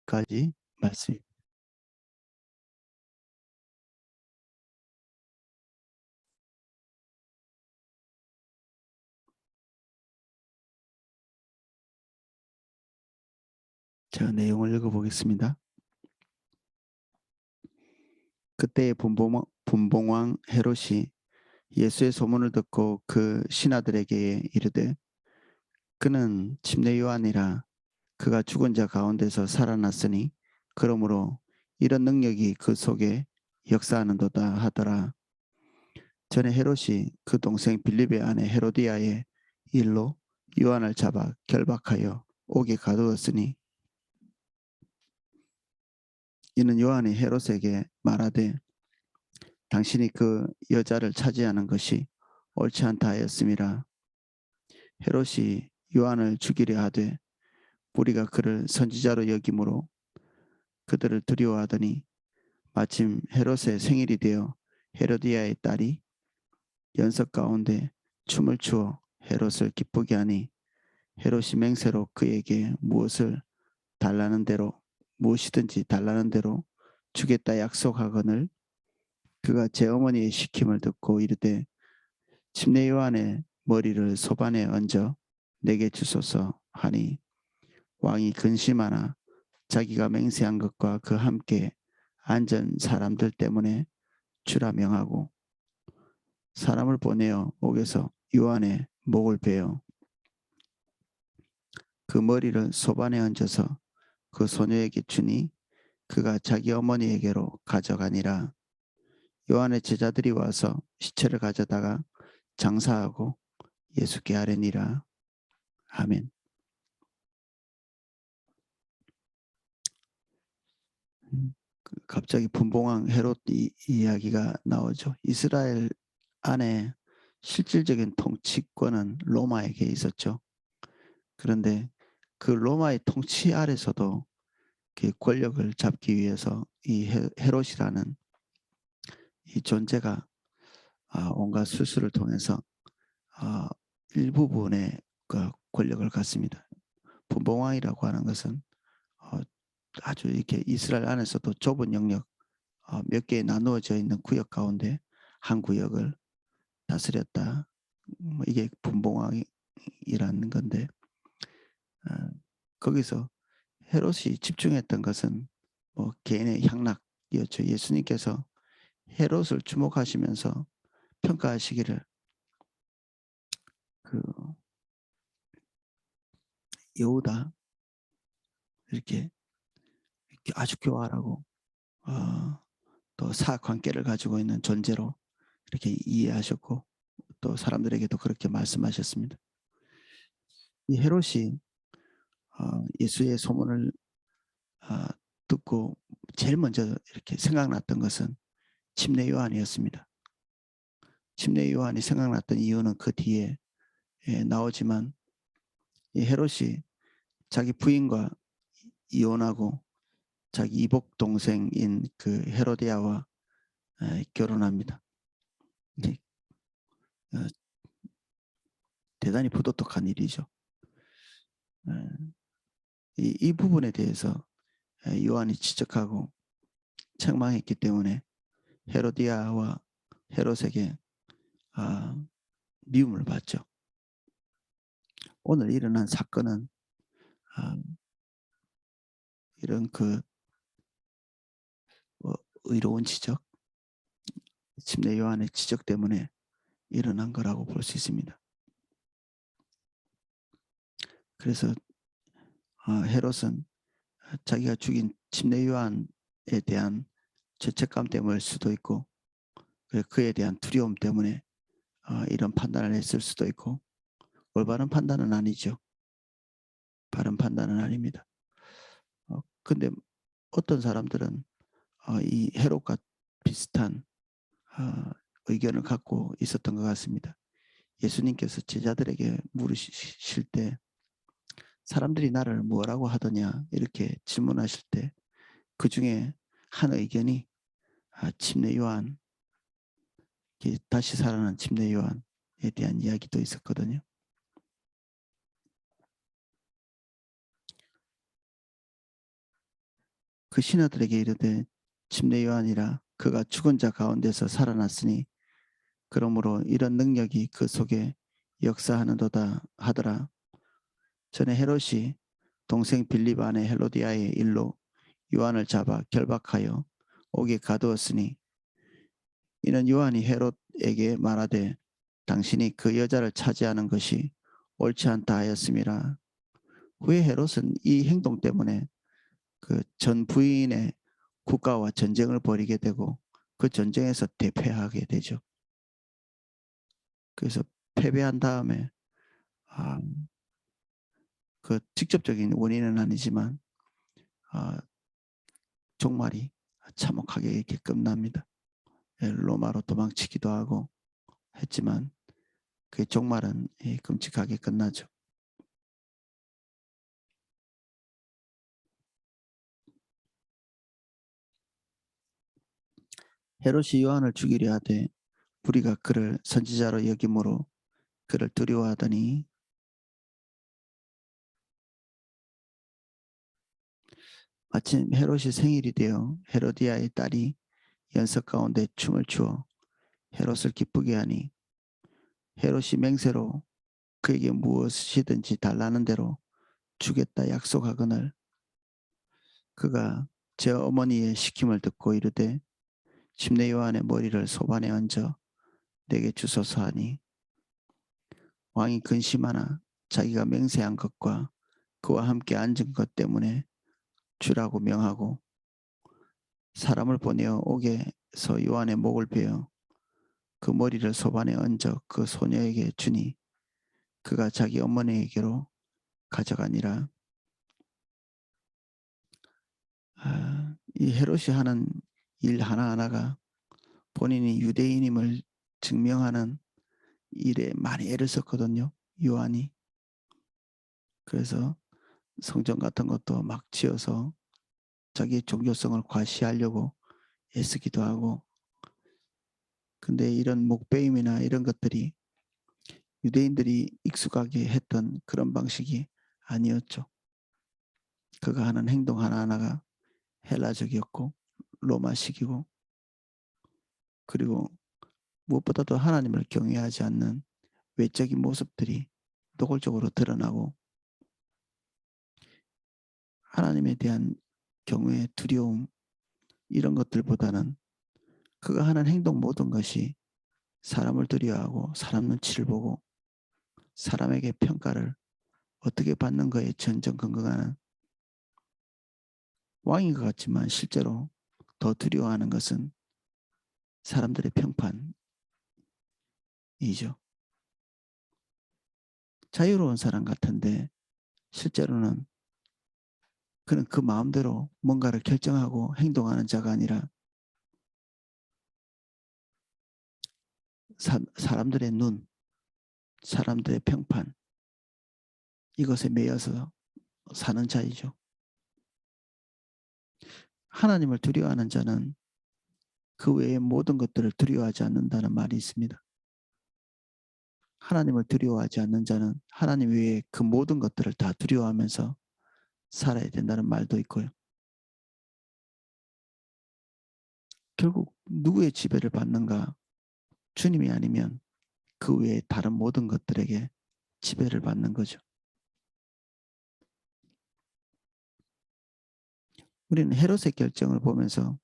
까지 말씀. 제가 내용을 읽어보겠습니다. 그때의 분봉왕 헤롯이 예수의 소문을 듣고 그 신하들에게 이르되 그는 침례 요한이라 그가 죽은 자 가운데서 살아났으니 그러므로 이런 능력이 그 속에 역사하는도다 하더라. 전에 헤롯이 그 동생 빌립의 아내 헤로디아의 일로 요한을 잡아 결박하여 옥에 가두었으니 이는 요한이 헤롯에게 말하되 당신이 그 여자를 차지하는 것이 옳지 않다 하였음이라. 헤롯이 요한을 죽이려 하되 우리가 그를 선지자로 여김으로 그들을 두려워하더니 마침 헤롯의 생일이 되어 헤로디아의 딸이 연석 가운데 춤을 추어 헤롯을 기쁘게 하니 헤롯이 맹세로 그에게 무엇이든지 달라는 대로 주겠다 약속하거늘 그가 제 어머니의 시킴을 듣고 이르되 침례 요한의 머리를 소반에 얹어 내게 주소서 하니 왕이 근심하나 자기가 맹세한 것과 그 함께 앉은 사람들 때문에 주라 명하고 사람을 보내어 옥에서 요한의 목을 베어 그 머리를 소반에 얹어서 그 소녀에게 주니 그가 자기 어머니에게로 가져가니라. 요한의 제자들이 와서 시체를 가져다가 장사하고 예수께 아뢰니라. 아멘. 갑자기 분봉왕 헤롯 이야기가 나오죠. 이스라엘 안에 실질적인 통치권은 로마에게 있었죠. 그런데 그 로마의 통치 아래서도 그 권력을 잡기 위해서 이 헤롯이라는 이 존재가 온갖 수술을 통해서 일부분의 그 권력을 갖습니다. 분봉왕이라고 하는 것은 아주 이렇게 이스라엘 안에서도 좁은 영역 몇 개에 나누어져 있는 구역 가운데 한 구역을 다스렸다. 이게 분봉왕이라는 건데 거기서 헤롯이 집중했던 것은 개인의 향락이었죠. 예수님께서 헤롯을 주목하시면서 평가하시기를 그 여우다 이렇게 아주 교활하고 또 사관계를 가지고 있는 존재로 이렇게 이해하셨고 또 사람들에게도 그렇게 말씀하셨습니다. 이 헤롯이 예수의 소문을 듣고 제일 먼저 이렇게 생각났던 것은 침례 요한이었습니다. 침례 요한이 생각났던 이유는 그 뒤에 나오지만 이 헤롯이 자기 부인과 이혼하고 자기 이복 동생인 그 헤로디아와 결혼합니다. 대단히 부도덕한 일이죠. 이 부분에 대해서 요한이 지적하고 책망했기 때문에 헤로디아와 헤롯에게 미움을 받죠. 오늘 일어난 사건은 이런 그 의로운 지적, 침례 요한의 지적 때문에 일어난 거라고 볼 수 있습니다. 그래서 헤롯은 자기가 죽인 침례 요한에 대한 죄책감 때문일 수도 있고 그에 대한 두려움 때문에 이런 판단을 했을 수도 있고 올바른 판단은 아니죠. 바른 판단은 아닙니다. 근데 어떤 사람들은 이 헤롯과 비슷한 의견을 갖고 있었던 것 같습니다. 예수님께서 제자들에게 물으실 때 사람들이 나를 뭐라고 하더냐 이렇게 질문하실 때 그 중에 한 의견이 침례 요한, 다시 살아난 침례 요한에 대한 이야기도 있었거든요. 그 신하들에게 이르되 침례 요한이라 그가 죽은 자 가운데서 살아났으니 그러므로 이런 능력이 그 속에 역사하는도다 하더라. 전에 헤롯이 동생 빌립 아내 헬로디아의 일로 요한을 잡아 결박하여 옥에 가두었으니 이는 요한이 헤롯에게 말하되 당신이 그 여자를 차지하는 것이 옳지 않다 하였음이라. 후에 헤롯은 이 행동 때문에 그 전 부인의 국가와 전쟁을 벌이게 되고 그 전쟁에서 대패하게 되죠. 그래서 패배한 다음에 그 직접적인 원인은 아니지만 종말이 참혹하게 이렇게 끝납니다. 로마로 도망치기도 하고 했지만 그 종말은 끔찍하게 끝나죠. 헤롯이 요한을 죽이려 하되 무리가 그를 선지자로 여김으로 그를 두려워하더니 마침 헤롯이 생일이 되어 헤로디아의 딸이 연석 가운데 춤을 추어 헤롯을 기쁘게 하니 헤롯이 맹세로 그에게 무엇이든지 달라는 대로 주겠다 약속하거늘 그가 제 어머니의 시킴을 듣고 이르되 침례 요한의 머리를 소반에 얹어 내게 주소서 하니 왕이 근심하나 자기가 맹세한 것과 그와 함께 앉은 것 때문에 주라고 명하고 사람을 보내어 옥에서 요한의 목을 베어 그 머리를 소반에 얹어 그 소녀에게 주니 그가 자기 어머니에게로 가져가니라. 이 헤롯이 하는 일 하나하나가 본인이 유대인임을 증명하는 일에 많이 애를 썼거든요. 요한이. 그래서 성전 같은 것도 막 지어서 자기 종교성을 과시하려고 애쓰기도 하고 근데 이런 목배임이나 이런 것들이 유대인들이 익숙하게 했던 그런 방식이 아니었죠. 그가 하는 행동 하나하나가 헬라적이었고 로마식이고 그리고 무엇보다도 하나님을 경외하지 않는 외적인 모습들이 노골적으로 드러나고 하나님에 대한 경외, 두려움 이런 것들보다는 그가 하는 행동 모든 것이 사람을 두려워하고 사람 눈치를 보고 사람에게 평가를 어떻게 받는 거에 전전긍긍하는 왕인 것 같지만 실제로 더 두려워하는 것은 사람들의 평판이죠. 자유로운 사람 같은데 실제로는 그는 그 마음대로 뭔가를 결정하고 행동하는 자가 아니라 사람들의 눈, 사람들의 평판 이것에 매여서 사는 자이죠. 하나님을 두려워하는 자는 그 외의 모든 것들을 두려워하지 않는다는 말이 있습니다. 하나님을 두려워하지 않는 자는 하나님 외에 그 모든 것들을 다 두려워하면서 살아야 된다는 말도 있고요. 결국 누구의 지배를 받는가? 주님이 아니면 그 외에 다른 모든 것들에게 지배를 받는 거죠. 우리는 헤롯의 결정을 보면서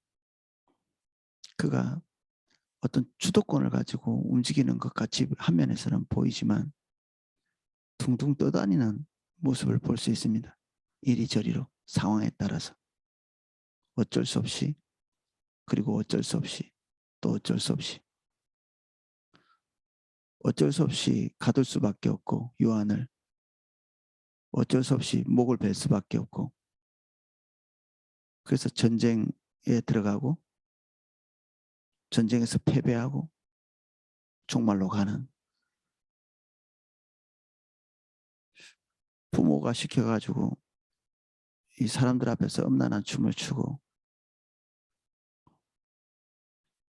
그가 어떤 주도권을 가지고 움직이는 것 같이 화면에서는 보이지만 둥둥 떠다니는 모습을 볼 수 있습니다. 이리저리로 상황에 따라서 어쩔 수 없이 그리고 어쩔 수 없이 또 어쩔 수 없이 가둘 수밖에 없고 요한을 어쩔 수 없이 목을 벨 수밖에 없고 그래서 전쟁에 들어가고 전쟁에서 패배하고 종말로 가는 부모가 시켜가지고 이 사람들 앞에서 음란한 춤을 추고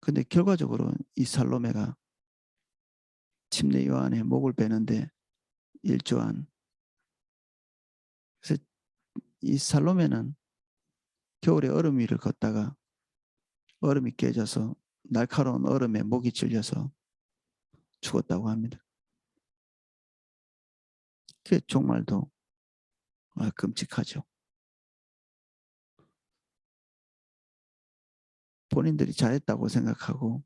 근데 결과적으로 이 살로메가 침례 요한의 목을 베는데 일조한 그래서 이 살로메는 겨울에 얼음 위를 걷다가 얼음이 깨져서 날카로운 얼음에 목이 찔려서 죽었다고 합니다. 그 정말도 끔찍하죠. 본인들이 잘했다고 생각하고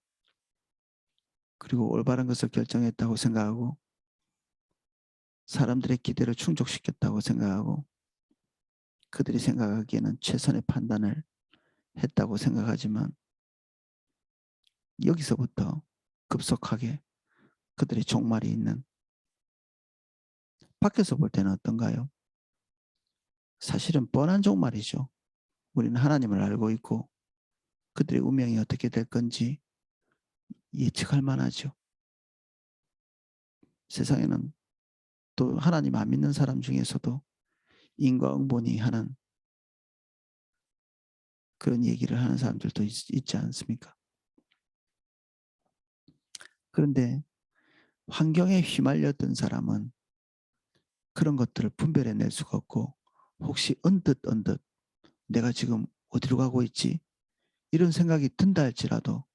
그리고 올바른 것을 결정했다고 생각하고 사람들의 기대를 충족시켰다고 생각하고 그들이 생각하기에는 최선의 판단을 했다고 생각하지만 여기서부터 급속하게 그들의 종말이 있는, 밖에서 볼 때는 어떤가요? 사실은 뻔한 종말이죠. 우리는 하나님을 알고 있고 그들의 운명이 어떻게 될 건지 예측할 만하죠. 세상에는 또 하나님 안 믿는 사람 중에서도 인과응보니 하는 그런 얘기를 하는 사람들도 있지 않습니까? 그런데 환경에 휘말렸던 사람은 그런 것들을 분별해낼 수가 없고 혹시 언뜻 내가 지금 어디로 가고 있지? 이런 생각이 든다 할지라도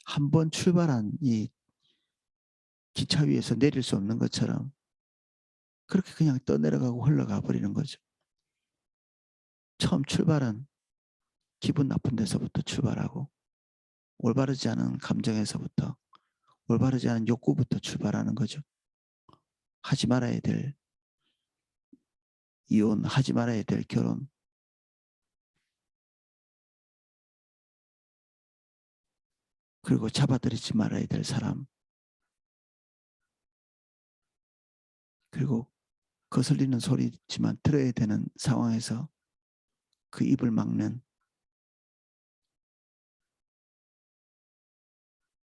한 번 출발한 이 기차 위에서 내릴 수 없는 것처럼 그렇게 그냥 떠내려가고 흘러가 버리는 거죠. 처음 출발은 기분 나쁜 데서부터 출발하고 올바르지 않은 감정에서부터 올바르지 않은 욕구부터 출발하는 거죠. 하지 말아야 될 이혼, 하지 말아야 될 결혼, 그리고 잡아들이지 말아야 될 사람, 그리고 거슬리는 소리지만 들어야 되는 상황에서 그 입을 막는,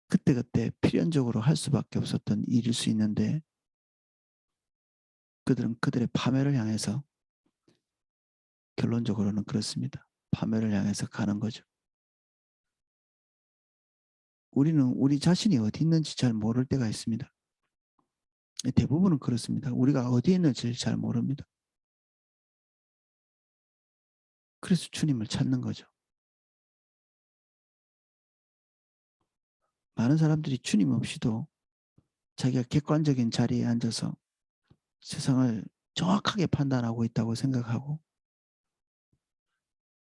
그때그때 필연적으로 할 수밖에 없었던 일일 수 있는데 그들은 그들의 파멸을 향해서, 결론적으로는 그렇습니다. 파멸을 향해서 가는 거죠. 우리는 우리 자신이 어디 있는지 잘 모를 때가 있습니다. 대부분은 그렇습니다. 우리가 어디에 있는지 잘 모릅니다. 그래서 주님을 찾는 거죠. 많은 사람들이 주님 없이도 자기가 객관적인 자리에 앉아서 세상을 정확하게 판단하고 있다고 생각하고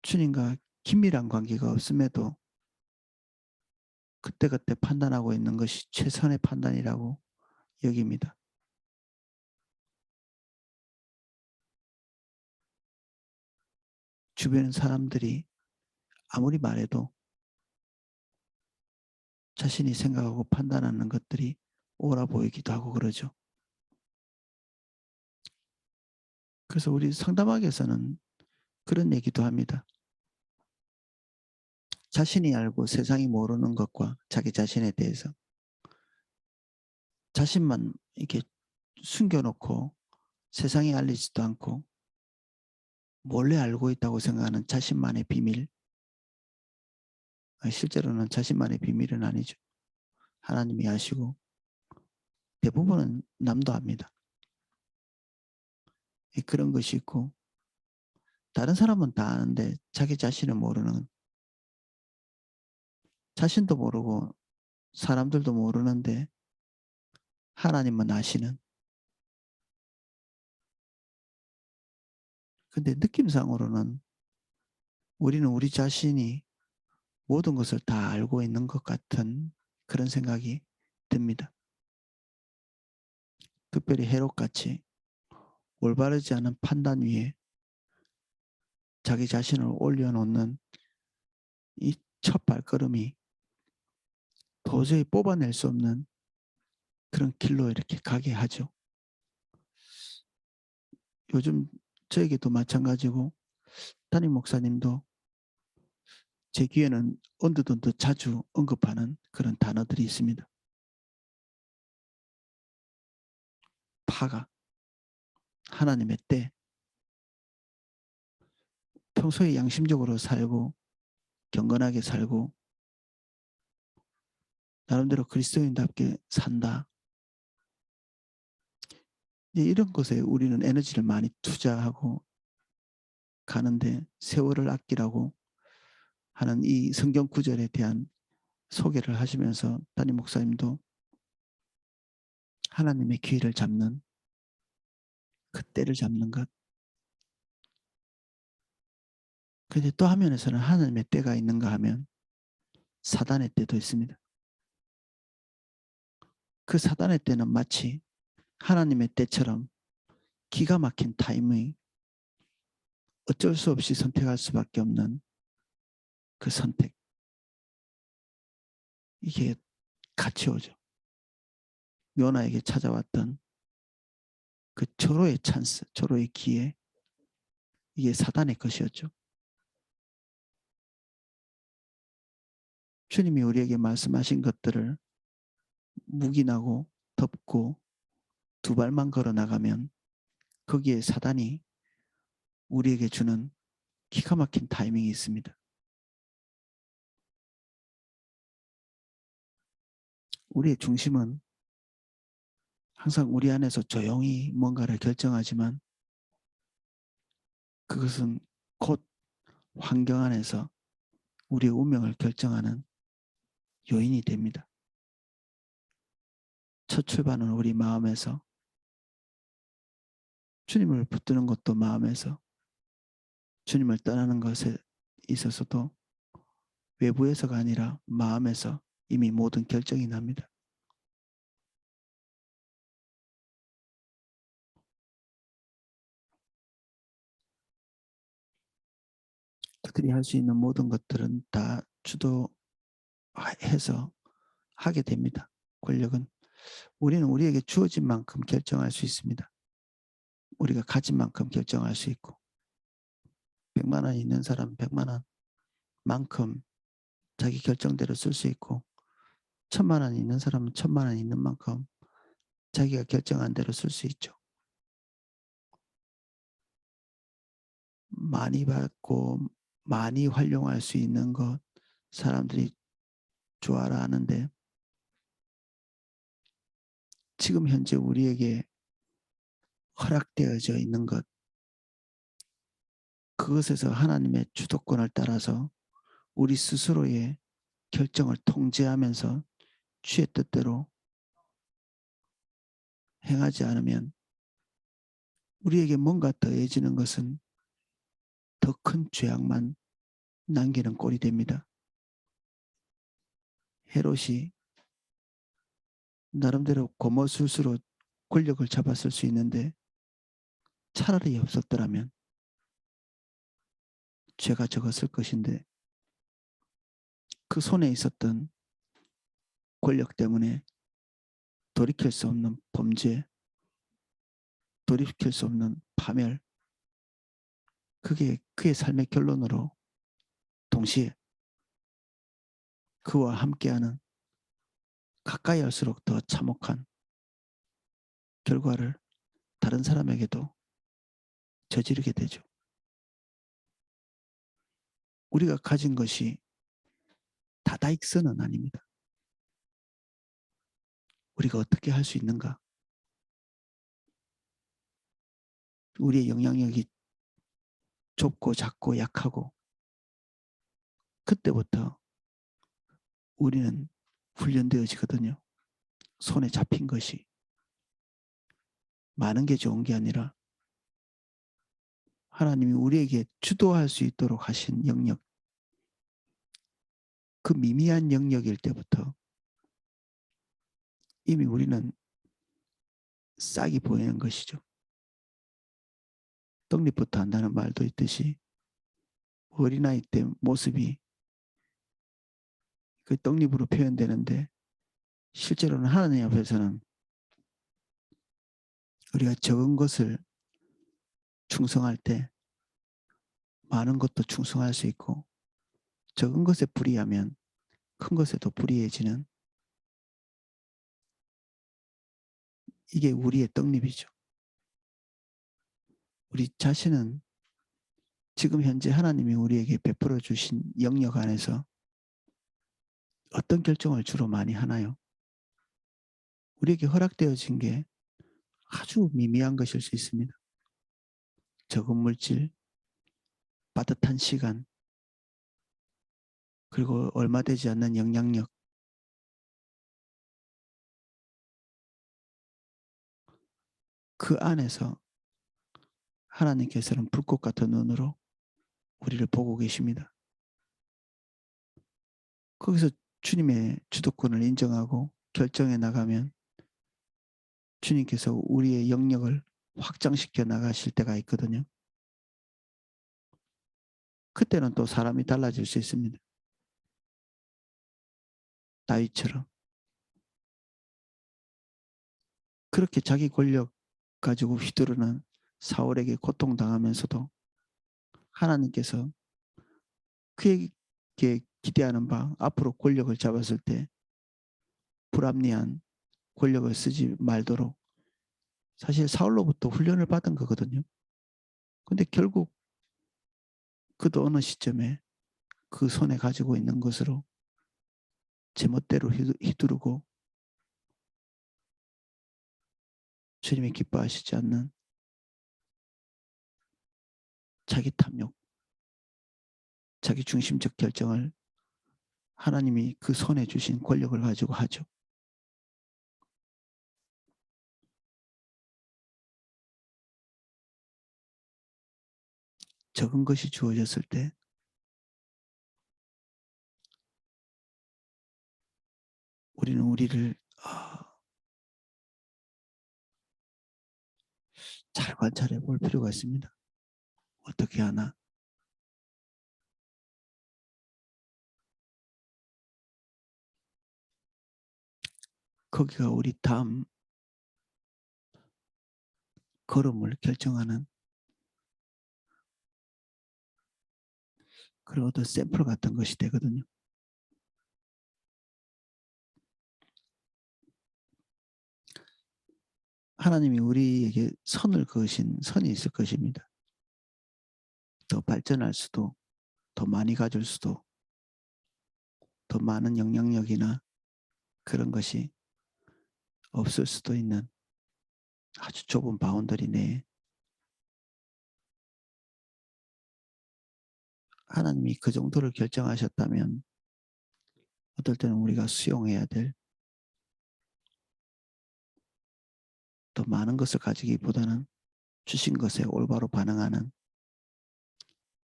주님과 긴밀한 관계가 없음에도 그때그때 판단하고 있는 것이 최선의 판단이라고 여깁니다. 주변 사람들이 아무리 말해도 자신이 생각하고 판단하는 것들이 옳아 보이기도 하고 그러죠. 그래서 우리 상담학에서는 그런 얘기도 합니다. 자신이 알고 세상이 모르는 것과 자기 자신에 대해서 자신만 이렇게 숨겨놓고 세상에 알리지도 않고 몰래 알고 있다고 생각하는 자신만의 비밀, 실제로는 자신만의 비밀은 아니죠. 하나님이 아시고 대부분은 남도 압니다. 그런 것이 있고 다른 사람은 다 아는데 자기 자신을 모르는, 자신도 모르고 사람들도 모르는데 하나님은 아시는. 근데 느낌상으로는 우리는 우리 자신이 모든 것을 다 알고 있는 것 같은 그런 생각이 듭니다. 특별히 해롭같이 올바르지 않은 판단 위에 자기 자신을 올려놓는 이 첫 발걸음이 도저히 뽑아낼 수 없는 그런 길로 이렇게 가게 하죠. 요즘 저에게도 마찬가지고 담임 목사님도 제 귀에는 언뜻 자주 언급하는 그런 단어들이 있습니다. 파가, 하나님의 때, 평소에 양심적으로 살고 경건하게 살고 나름대로 그리스도인답게 산다. 이런 것에 우리는 에너지를 많이 투자하고 가는데 세월을 아끼라고 하는 이 성경 구절에 대한 소개를 하시면서 담임 목사님도 하나님의 기회를 잡는 그 때를 잡는 것. 그런데 또 한면에서는 하나님의 때가 있는가 하면 사단의 때도 있습니다. 그 사단의 때는 마치 하나님의 때처럼 기가 막힌 타이밍, 어쩔 수 없이 선택할 수밖에 없는 그 선택. 이게 같이 오죠. 요나에게 찾아왔던 그 절호의 찬스, 절호의 기회, 이게 사단의 것이었죠. 주님이 우리에게 말씀하신 것들을 묵인하고 덮고 두 발만 걸어 나가면 거기에 사단이 우리에게 주는 기가 막힌 타이밍이 있습니다. 우리의 중심은 항상 우리 안에서 조용히 뭔가를 결정하지만 그것은 곧 환경 안에서 우리의 운명을 결정하는 요인이 됩니다. 첫 출발은 우리 마음에서, 주님을 붙드는 것도 마음에서, 주님을 떠나는 것에 있어서도 외부에서가 아니라 마음에서 이미 모든 결정이 납니다. 그들이 할 수 있는 모든 것들은 다 주도해서 하게 됩니다. 권력은 우리는 우리에게 주어진 만큼 결정할 수 있습니다. 우리가 가진 만큼 결정할 수 있고 100만 원 있는 사람은 100만 원만큼 자기 결정대로 쓸 수 있고 1000만 원 있는 사람은 1000만 원 있는 만큼 자기가 결정한 대로 쓸 수 있죠. 많이 받고 많이 활용할 수 있는 것 사람들이 좋아라 하는데 지금 현재 우리에게 허락되어져 있는 것, 그것에서 하나님의 주도권을 따라서 우리 스스로의 결정을 통제하면서 주의 뜻대로 행하지 않으면 우리에게 뭔가 더해지는 것은 더 큰 죄악만 남기는 꼴이 됩니다. 헤롯이 나름대로 고무술수로 권력을 잡았을 수 있는데 차라리 없었더라면 죄가 적었을 것인데 그 손에 있었던 권력 때문에 돌이킬 수 없는 범죄, 돌이킬 수 없는 파멸, 그게 그의 삶의 결론으로 동시에 그와 함께하는 가까이 할수록 더 참혹한 결과를 다른 사람에게도 저지르게 되죠. 우리가 가진 것이 다다익선은 아닙니다. 우리가 어떻게 할 수 있는가? 우리의 영향력이 좁고 작고 약하고 그때부터 우리는 훈련되어지거든요. 손에 잡힌 것이 많은 게 좋은 게 아니라 하나님이 우리에게 주도할 수 있도록 하신 영역, 그 미미한 영역일 때부터 이미 우리는 싹이 보이는 것이죠. 떡잎부터 한다는 말도 있듯이 어린아이 때 모습이 그 떡잎으로 표현되는데 실제로는 하나님 앞에서는 우리가 적은 것을 충성할 때 많은 것도 충성할 수 있고 적은 것에 불의하면 큰 것에도 불의해지는 이게 우리의 떡잎이죠. 우리 자신은 지금 현재 하나님이 우리에게 베풀어 주신 영역 안에서 어떤 결정을 주로 많이 하나요? 우리에게 허락되어진 게 아주 미미한 것일 수 있습니다. 적은 물질, 빠듯한 시간, 그리고 얼마 되지 않는 영향력, 그 안에서 하나님께서는 불꽃 같은 눈으로 우리를 보고 계십니다. 거기서 주님의 주도권을 인정하고 결정해 나가면 주님께서 우리의 영역을 확장시켜 나가실 때가 있거든요. 그때는 또 사람이 달라질 수 있습니다. 다윗처럼. 그렇게 자기 권력 가지고 휘두르는 사울에게 고통당하면서도 하나님께서 그에게 기대하는 바 앞으로 권력을 잡았을 때 불합리한 권력을 쓰지 말도록 사실 사울로부터 훈련을 받은 거거든요. 근데 결국 그도 어느 시점에 그 손에 가지고 있는 것으로 제멋대로 휘두르고 주님이 기뻐하시지 않는 자기 탐욕, 자기 중심적 결정을 하나님이 그 손에 주신 권력을 가지고 하죠. 적은 것이 주어졌을 때 우리는 우리를 잘 관찰해 볼 필요가 있습니다. 어떻게 하나? 거기가 우리 다음 걸음을 결정하는 그런 어떤 샘플 같은 것이 되거든요. 하나님이 우리에게 선을 그으신 선이 있을 것입니다. 더 발전할 수도, 더 많이 가질 수도, 더 많은 영향력이나 그런 것이 없을 수도 있는 아주 좁은 바운더리 내에 하나님이 그 정도를 결정하셨다면 어떨 때는 우리가 수용해야 될 더 많은 것을 가지기보다는 주신 것에 올바로 반응하는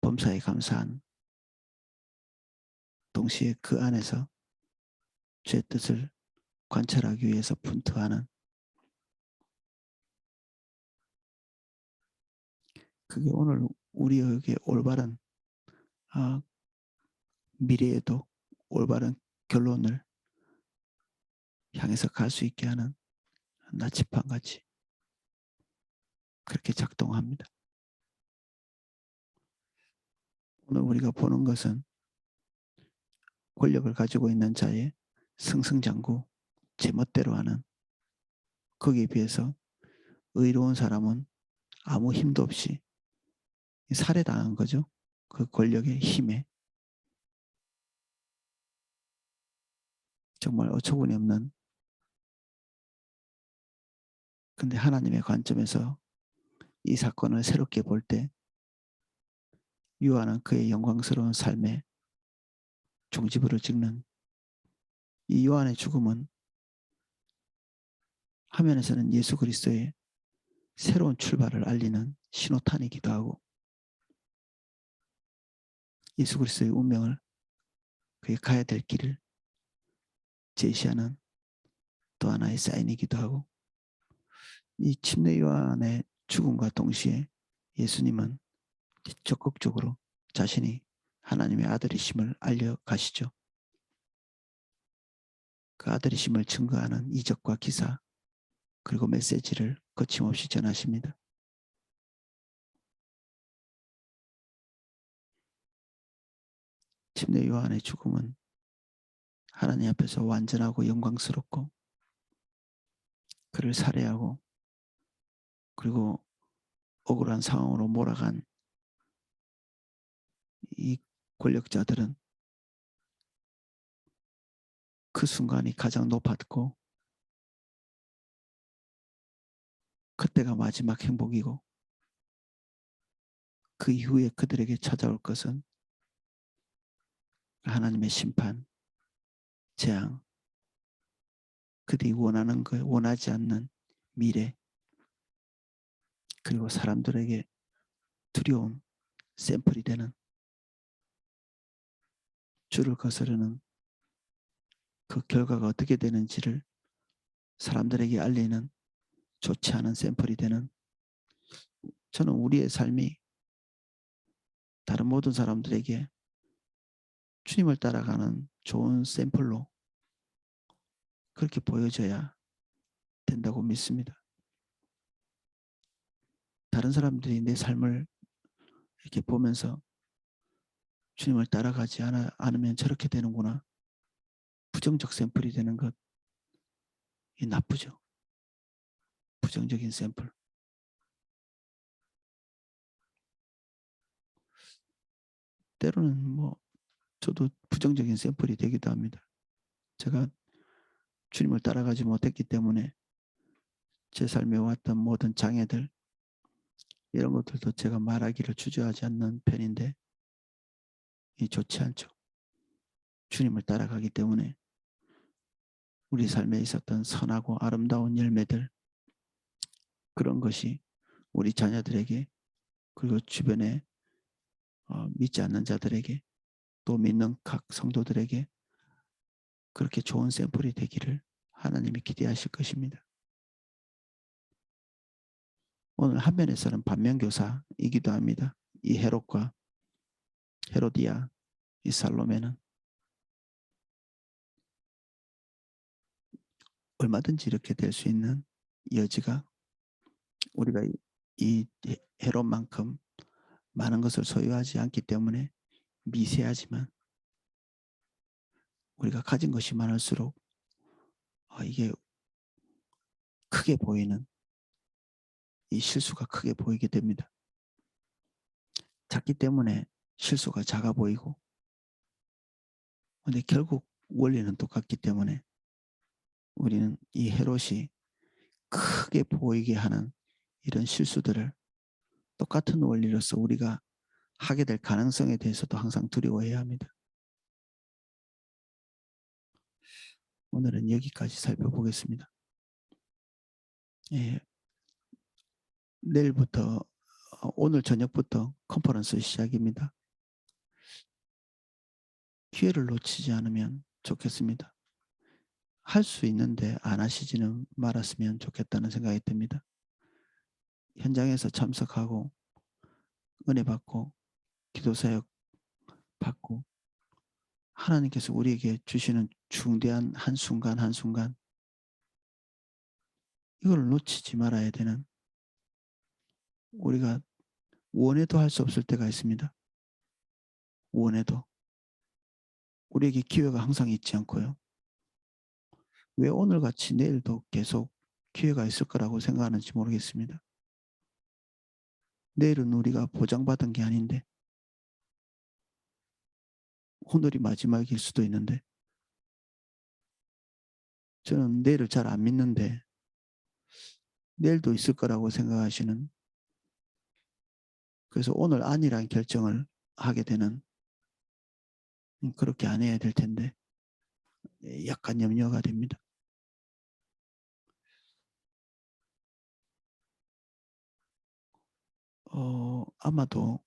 범사에 감사한 동시에 그 안에서 죄 뜻을 관찰하기 위해서 분투하는 그게 오늘 우리에게 올바른 미래에도 올바른 결론을 향해서 갈 수 있게 하는 나치판같이 그렇게 작동합니다. 오늘 우리가 보는 것은 권력을 가지고 있는 자의 승승장구 제멋대로 하는 거기에 비해서 의로운 사람은 아무 힘도 없이 살해당한 거죠. 그 권력의 힘에 정말 어처구니 없는 근데 하나님의 관점에서 이 사건을 새롭게 볼 때 요한은 그의 영광스러운 삶에 종지부를 찍는 이 요한의 죽음은 화면에서는 예수 그리스도의 새로운 출발을 알리는 신호탄이기도 하고 예수 그리스도의 운명을 그의 가야 될 길을 제시하는 또 하나의 사인이기도 하고 이 침례 요한의 죽음과 동시에 예수님은 적극적으로 자신이 하나님의 아들이심을 알려가시죠. 그 아들이심을 증거하는 이적과 기사 그리고 메시지를 거침없이 전하십니다. 침례 요한의 죽음은 하나님 앞에서 완전하고 영광스럽고 그를 살해하고 그리고 억울한 상황으로 몰아간 이 권력자들은 그 순간이 가장 높았고 그때가 마지막 행복이고 그 이후에 그들에게 찾아올 것은 하나님의 심판, 재앙, 그들이 원하는 것, 원하지 않는 미래, 그리고 사람들에게 두려운 샘플이 되는 줄을 거스르는 그 결과가 어떻게 되는지를 사람들에게 알리는 좋지 않은 샘플이 되는, 저는 우리의 삶이 다른 모든 사람들에게 주님을 따라가는 좋은 샘플로 그렇게 보여져야 된다고 믿습니다. 다른 사람들이 내 삶을 이렇게 보면서 주님을 따라가지 않으면 저렇게 되는구나, 부정적 샘플이 되는 것, 이 나쁘죠. 부정적인 샘플. 때로는 뭐 저도 부정적인 샘플이 되기도 합니다. 제가 주님을 따라가지 못했기 때문에 제 삶에 왔던 모든 장애들, 이런 것들도 제가 말하기를 주저하지 않는 편인데 이 좋지 않죠. 주님을 따라가기 때문에 우리 삶에 있었던 선하고 아름다운 열매들, 그런 것이 우리 자녀들에게, 그리고 주변에 믿지 않는 자들에게, 또 믿는 각 성도들에게 그렇게 좋은 샘플이 되기를 하나님이 기대하실 것입니다. 오늘 한 면에서는 반면교사이기도 합니다. 이 헤롯과 헤로디아, 이 살로메는 얼마든지 이렇게 될 수 있는 여지가, 우리가 이 헤롯만큼 많은 것을 소유하지 않기 때문에 미세하지만, 우리가 가진 것이 많을수록 이게 크게 보이는, 이 실수가 크게 보이게 됩니다. 작기 때문에 실수가 작아 보이고, 근데 결국 원리는 똑같기 때문에 우리는 이 헤롯이 크게 보이게 하는 이런 실수들을 똑같은 원리로서 우리가 하게 될 가능성에 대해서도 항상 두려워해야 합니다. 오늘은 여기까지 살펴보겠습니다. 예, 내일부터 오늘 저녁부터 컨퍼런스 시작입니다. 기회를 놓치지 않으면 좋겠습니다. 할 수 있는데 안 하시지는 말았으면 좋겠다는 생각이 듭니다. 현장에서 참석하고 은혜 받고 기도사역 받고 하나님께서 우리에게 주시는 중대한 한순간 한순간, 이걸 놓치지 말아야 되는, 우리가 원해도 할 수 없을 때가 있습니다. 원해도 우리에게 기회가 항상 있지 않고요. 왜 오늘같이 내일도 계속 기회가 있을 거라고 생각하는지 모르겠습니다. 내일은 우리가 보장받은 게 아닌데, 오늘이 마지막일 수도 있는데, 저는 내일을 잘 안 믿는데 내일도 있을 거라고 생각하시는, 그래서 오늘 아니라는 결정을 하게 되는, 그렇게 안 해야 될 텐데 약간 염려가 됩니다. 아마도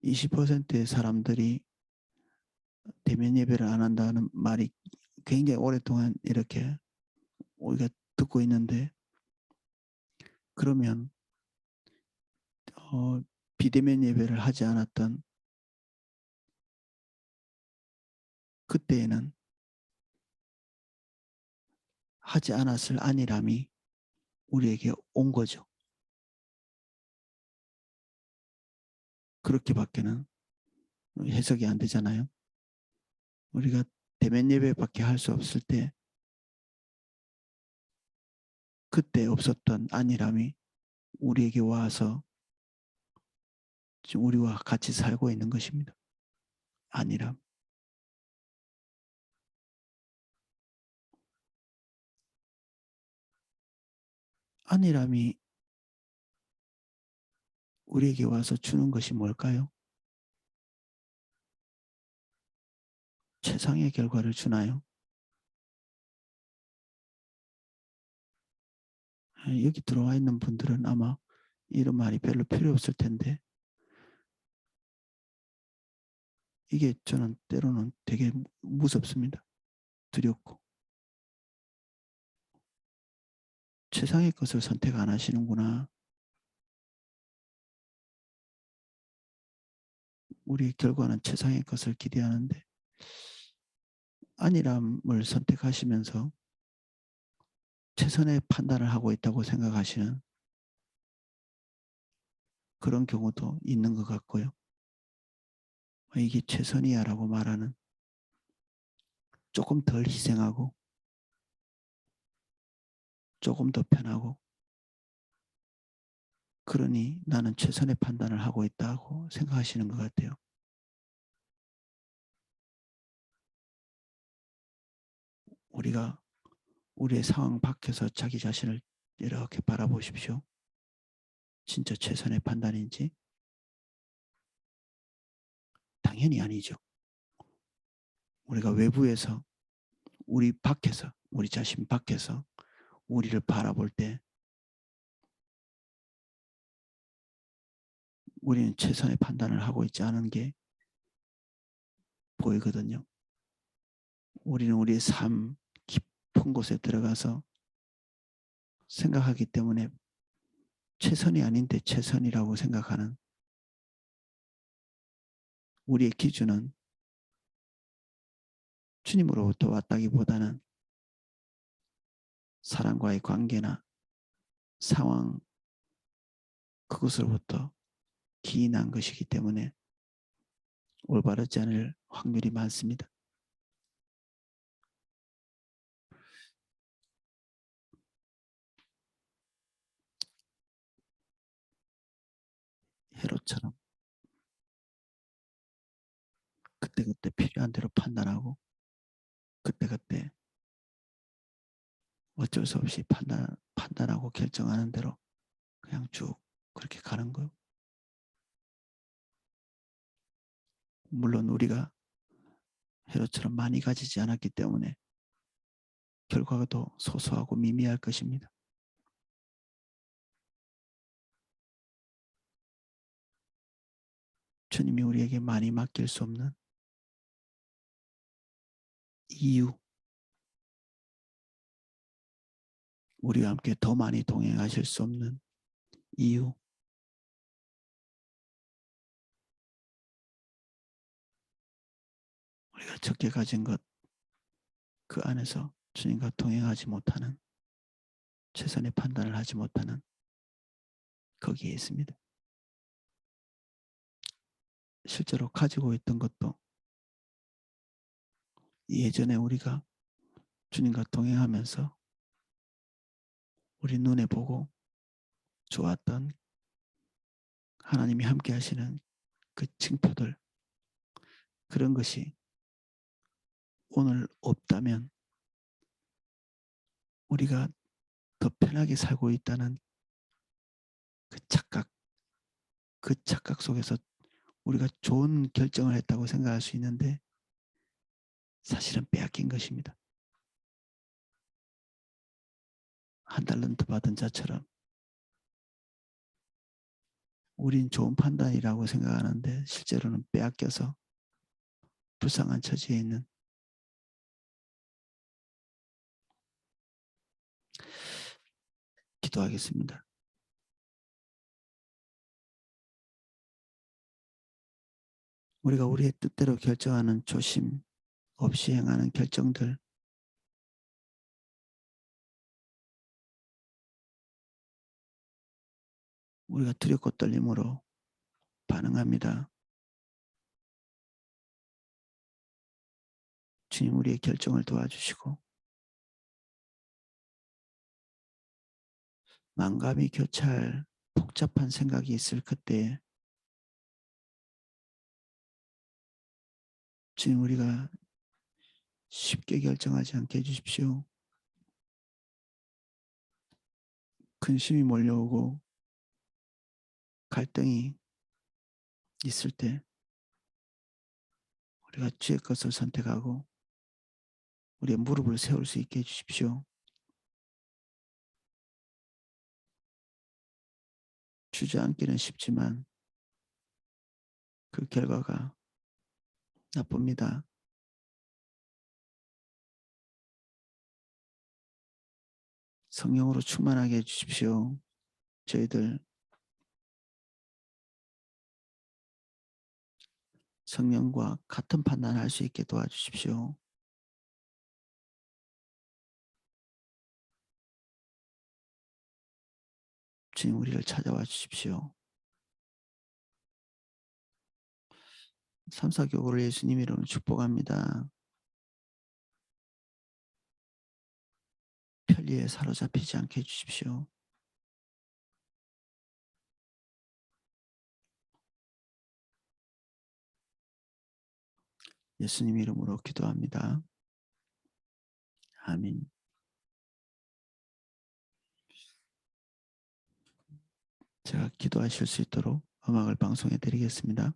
20%의 사람들이 대면 예배를 안 한다는 말이 굉장히 오랫동안 이렇게 우리가 듣고 있는데, 그러면 비대면 예배를 하지 않았던 그때에는 하지 않았을 안일함이 우리에게 온 거죠. 그렇게밖에는 해석이 안 되잖아요. 우리가 대면 예배밖에 할 수 없을 때 그때 없었던 안일함이 우리에게 와서 지금 우리와 같이 살고 있는 것입니다. 안일함. 안일함이 우리에게 와서 주는 것이 뭘까요? 최상의 결과를 주나요? 여기 들어와 있는 분들은 아마 이런 말이 별로 필요 없을 텐데 이게 저는 때로는 되게 무섭습니다. 두렵고. 최상의 것을 선택 안 하시는구나. 우리 결과는 최상의 것을 기대하는데 안일함을 선택하시면서 최선의 판단을 하고 있다고 생각하시는 그런 경우도 있는 것 같고요. 이게 최선이야 라고 말하는 조금 덜 희생하고 조금 더 편하고 그러니 나는 최선의 판단을 하고 있다고 생각하시는 것 같아요. 우리가 우리의 상황 밖에서 자기 자신을 이렇게 바라보십시오. 진짜 최선의 판단인지? 당연히 아니죠. 우리가 외부에서 우리 밖에서 우리 자신 밖에서 우리를 바라볼 때 우리는 최선의 판단을 하고 있지 않은 게 보이거든요. 우리는 우리의 삶 깊은 곳에 들어가서 생각하기 때문에 최선이 아닌데 최선이라고 생각하는 우리의 기준은 주님으로부터 왔다기보다는 사람과의 관계나 상황 그것으로부터 기인한 것이기 때문에 올바르지 않을 확률이 많습니다. 헤롯처럼 그때그때 필요한 대로 판단하고 그때그때 어쩔 수 없이 판단하고 결정하는 대로 그냥 쭉 그렇게 가는 거요. 물론 우리가 헤롯처럼 많이 가지지 않았기 때문에 결과가 더 소소하고 미미할 것입니다. 주님이 우리에게 많이 맡길 수 없는 이유, 우리와 함께 더 많이 동행하실 수 없는 이유, 우리가 적게 가진 것, 그 안에서 주님과 동행하지 못하는, 최선의 판단을 하지 못하는 거기에 있습니다. 실제로 가지고 있던 것도 예전에 우리가 주님과 동행하면서 우리 눈에 보고 좋았던 하나님이 함께 하시는 그 징표들, 그런 것이 오늘 없다면 우리가 더 편하게 살고 있다는 그 착각 속에서 우리가 좋은 결정을 했다고 생각할 수 있는데 사실은 빼앗긴 것입니다. 한 달란트 받은 자처럼 우린 좋은 판단이라고 생각하는데 실제로는 빼앗겨서 불쌍한 처지에 있는, 기도하겠습니다. 우리가 우리의 뜻대로 결정하는 조심 없이 행하는 결정들, 우리가 두렵고 떨림으로 반응합니다. 주님 우리의 결정을 도와주시고 만감이 교차할 복잡한 생각이 있을 그때에 주님 우리가 쉽게 결정하지 않게 해주십시오. 근심이 몰려오고 갈등이 있을 때 우리가 주의 것을 선택하고 우리의 무릎을 세울 수 있게 해주십시오. 주저앉기는 쉽지만 그 결과가 나쁩니다. 성령으로 충만하게 해주십시오. 저희들 성령과 같은 판단할 수 있게 도와주십시오. 주님, 우리를 찾아와 주십시오. 삼사교구를 예수님 이름으로 축복합니다. 편리에 사로잡히지 않게 해주십시오. 예수님 이름으로 기도합니다. 아멘. 제가 기도하실 수 있도록 음악을 방송해 드리겠습니다.